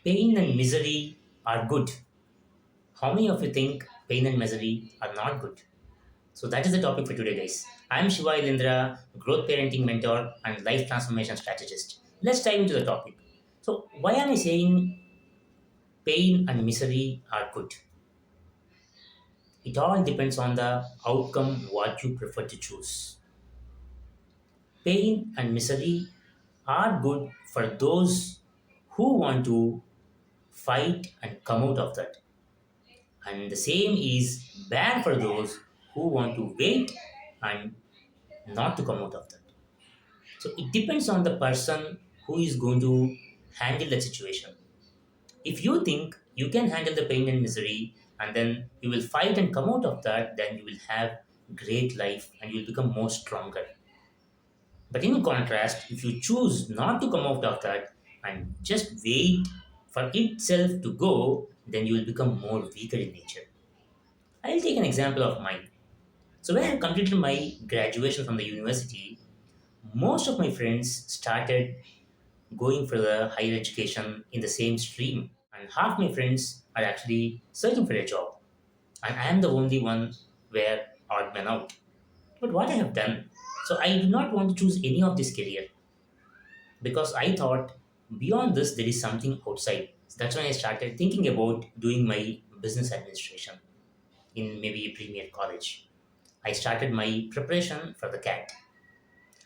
Pain and misery are good. How many of you think pain and misery are not good? So that is the topic for today, guys. I'm Shiva Ilindra, growth parenting mentor and life transformation strategist. Let's dive into the topic. So why am I saying pain and misery are good? It all depends on the outcome what you prefer to choose. Pain and misery are good for those who want to fight and come out of that. And the same is bad for those who want to wait and not to come out of that. So it depends on the person who is going to handle the situation. If you think you can handle the pain and misery and then you will fight and come out of that, then you will have great life and you will become more stronger. But in contrast, if you choose not to come out of that and just wait for itself to go, then you will become more weaker in nature. I'll take an example of mine. So when I completed my graduation from the university, most of my friends started going for the higher education in the same stream, and half my friends are actually searching for a job, and I am the only one where odd man out. But what I have done, so I do not want to choose any of this career because I thought beyond this there is something outside. So that's when I started thinking about doing my business administration in maybe a premier college. I started my preparation for the CAT,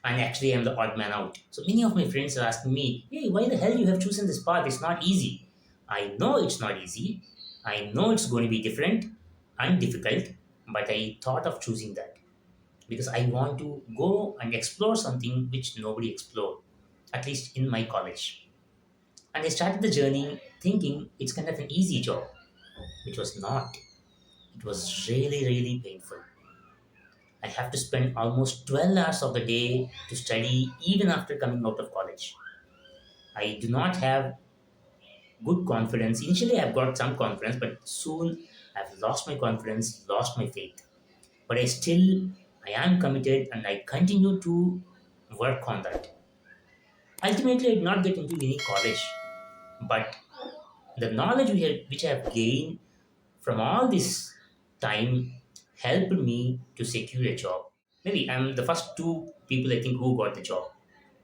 and actually I'm the odd man out. So many of my friends are asking me, "Hey, why the hell you have chosen this path? It's not easy." I know it's not easy. I know it's going to be different and difficult, but I thought of choosing that because I want to go and explore something which nobody explored, at least in my college. And I started the journey thinking it's kind of an easy job, which was not. It was really, really painful. I have to spend almost 12 hours of the day to study even after coming out of college. I do not have good confidence. Initially, I've got some confidence, but soon I've lost my confidence, lost my faith. But I am committed and I continue to work on that. Ultimately, I did not get into any college, but the knowledge which I have gained from all this time helped me to secure a job. Maybe I'm the first two people I think who got the job.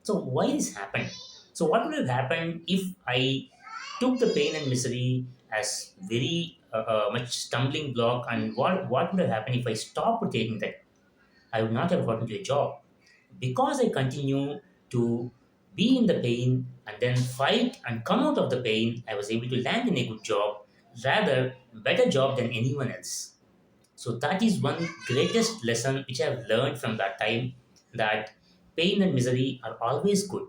So why this happened? So what would have happened if I took the pain and misery as very much stumbling block, and what would have happened if I stopped taking that? I would not have gotten to a job because I continue to be in the pain and then fight and come out of the pain. I was able to land in a good job, rather better job than anyone else. So that is one greatest lesson which I have learned from that time, that pain and misery are always good.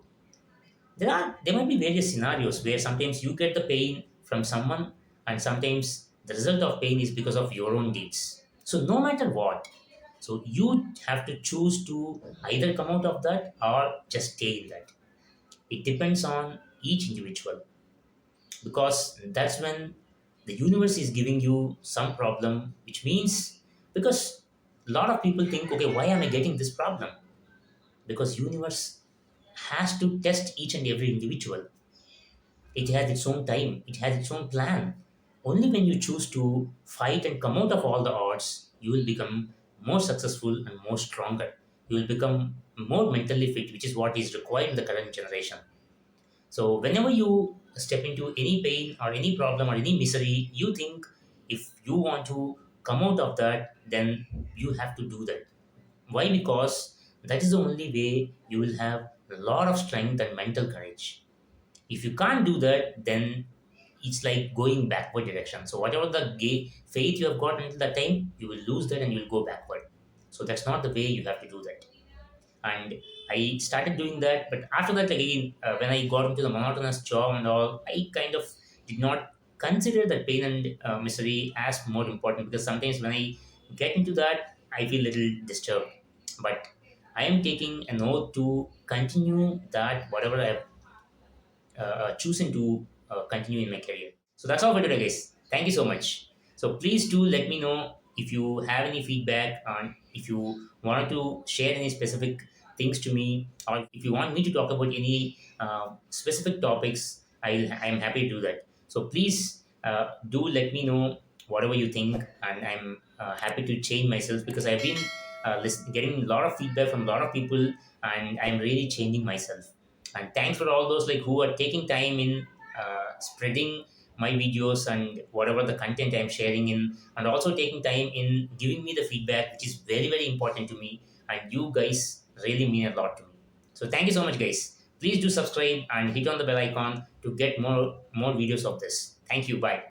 There might be various scenarios where sometimes you get the pain from someone and sometimes the result of pain is because of your own deeds. So no matter what, so you have to choose to either come out of that or just stay in that. It depends on each individual because that's when the universe is giving you some problem, which means because a lot of people think, okay, why am I getting this problem? Because universe has to test each and every individual. It has its own time, it has its own plan. Only when you choose to fight and come out of all the odds, you will become more successful and more stronger. You will become more mentally fit, which is what is required in the current generation. So whenever you step into any pain or any problem or any misery, you think if you want to come out of that, then you have to do that. Why? Because that is the only way you will have a lot of strength and mental courage. If you can't do that, then it's like going backward direction. So whatever the faith you have got until that time, you will lose that and you will go backward. So that's not the way you have to do that. And I started doing that, but after that again, when I got into the monotonous job and all, I kind of did not consider that pain and misery as more important, because sometimes when I get into that, I feel little disturbed. But I am taking an oath to continue that whatever I have chosen to continue in my career. So that's all for today, guys. Thank you so much. So please do let me know if you have any feedback, and if you want to share any specific things to me, or if you want me to talk about any specific topics. I am happy to do that. So please do let me know whatever you think, and I'm happy to change myself because I've been getting a lot of feedback from a lot of people, and I'm really changing myself. And thanks for all those like who are taking time in spreading my videos and whatever the content I'm sharing in, and also taking time in giving me the feedback, which is very very important to me. And you guys really mean a lot to me. So thank you so much, guys. Please do subscribe and hit on the bell icon to get more videos of this. Thank you. Bye.